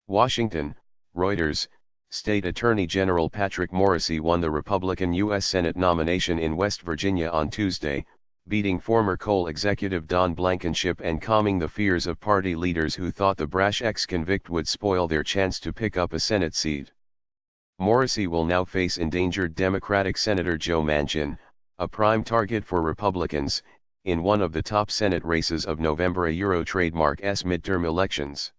Washington, Reuters, State Attorney General Patrick Morrisey won the Republican U.S. Senate nomination in West Virginia on Tuesday, beating former coal executive Don Blankenship and calming the fears of party leaders who thought the brash ex-convict would spoil their chance to pick up a Senate seat. Morrisey will now face endangered Democratic Senator Joe Manchin, a prime target for Republicans, in one of the top Senate races of November trademark's midterm elections.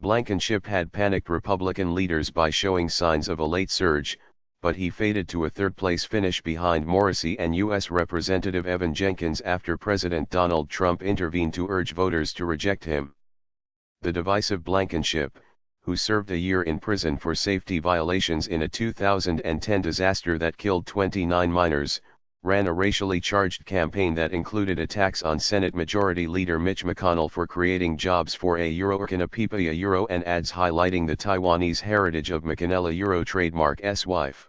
Blankenship had panicked Republican leaders by showing signs of a late surge, but he faded to a third-place finish behind Morrisey and U.S. Representative Evan Jenkins after President Donald Trump intervened to urge voters to reject him. The divisive Blankenship, who served a year in prison for safety violations in a 2010 disaster that killed 29 minors, ran a racially charged campaign that included attacks on Senate Majority Leader Mitch McConnell for creating jobs for Erkanapipa and ads highlighting the Taiwanese heritage of McConnell trademark's wife.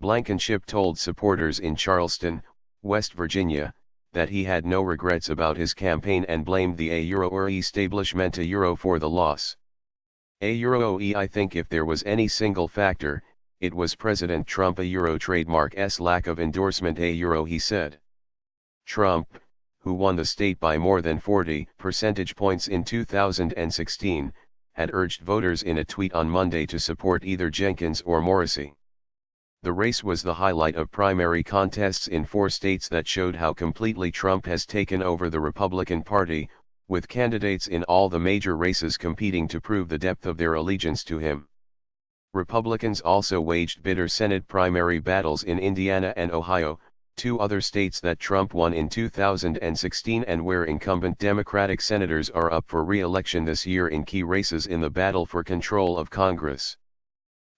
Blankenship told supporters in Charleston, West Virginia, that he had no regrets about his campaign and blamed the establishment for the loss. I think if there was any single factor, it was President Trump trademark's lack of endorsement he said. Trump, who won the state by more than 40 percentage points in 2016, had urged voters in a tweet on Monday to support either Jenkins or Morrisey. The race was the highlight of primary contests in 4 states that showed how completely Trump has taken over the Republican Party, with candidates in all the major races competing to prove the depth of their allegiance to him. Republicans also waged bitter Senate primary battles in Indiana and Ohio, 2 other states that Trump won in 2016 and where incumbent Democratic senators are up for re-election this year in key races in the battle for control of Congress.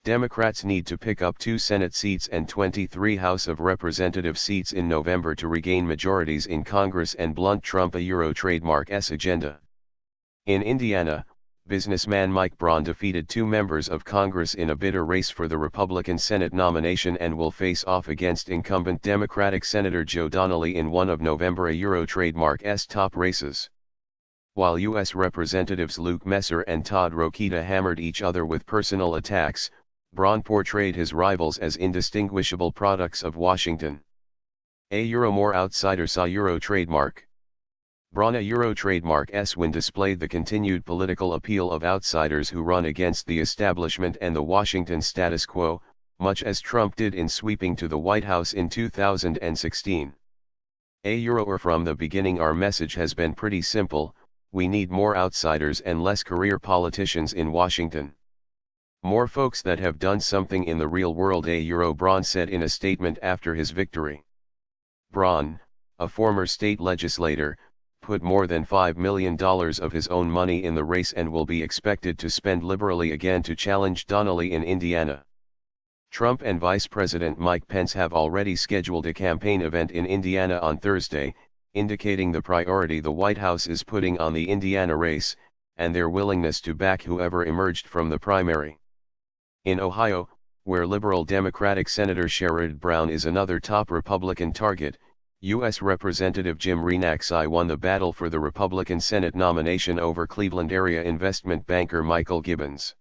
Democrats need to pick up 2 Senate seats and 23 House of Representatives seats in November to regain majorities in Congress and blunt Trump trademark's agenda. In Indiana, businessman Mike Braun defeated 2 members of Congress in a bitter race for the Republican Senate nomination and will face off against incumbent Democratic Senator Joe Donnelly in one of November trademark's top races. While U.S. Representatives Luke Messer and Todd Rokita hammered each other with personal attacks, Braun portrayed his rivals as indistinguishable products of Washington. More outsiders saw trademark. Braun trademark's win displayed the continued political appeal of outsiders who run against the establishment and the Washington status quo, much as Trump did in sweeping to the White House in 2016. From the beginning our message has been pretty simple: we need more outsiders and less career politicians in Washington. More folks that have done something in the real world, Braun said in a statement after his victory. Braun, a former state legislator, put more than $5 million of his own money in the race and will be expected to spend liberally again to challenge Donnelly in Indiana. Trump and Vice President Mike Pence have already scheduled a campaign event in Indiana on Thursday, indicating the priority the White House is putting on the Indiana race, and their willingness to back whoever emerged from the primary. In Ohio, where liberal Democratic Senator Sherrod Brown is another top Republican target, U.S. Representative Jim Renaxi won the battle for the Republican Senate nomination over Cleveland area investment banker Michael Gibbons.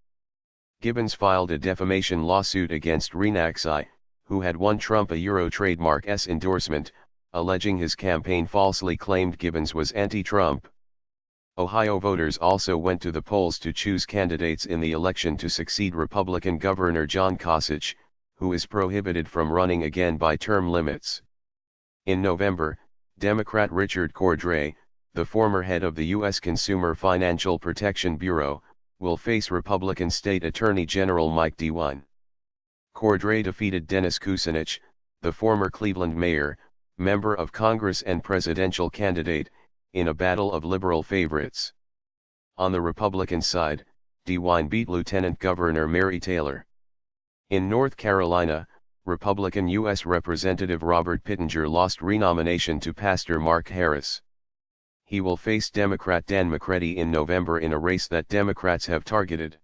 Gibbons filed a defamation lawsuit against Renaxi, who had won Trump trademark's endorsement, alleging his campaign falsely claimed Gibbons was anti-Trump. Ohio voters also went to the polls to choose candidates in the election to succeed Republican Governor John Kasich, who is prohibited from running again by term limits. In November, Democrat Richard Cordray, the former head of the U.S. Consumer Financial Protection Bureau, will face Republican State Attorney General Mike DeWine. Cordray defeated Dennis Kucinich, the former Cleveland mayor, member of Congress and presidential candidate, in a battle of liberal favorites. On the Republican side, DeWine beat Lieutenant Governor Mary Taylor. In North Carolina, Republican U.S. Representative Robert Pittenger lost renomination to Pastor Mark Harris. He will face Democrat Dan McCready in November in a race that Democrats have targeted.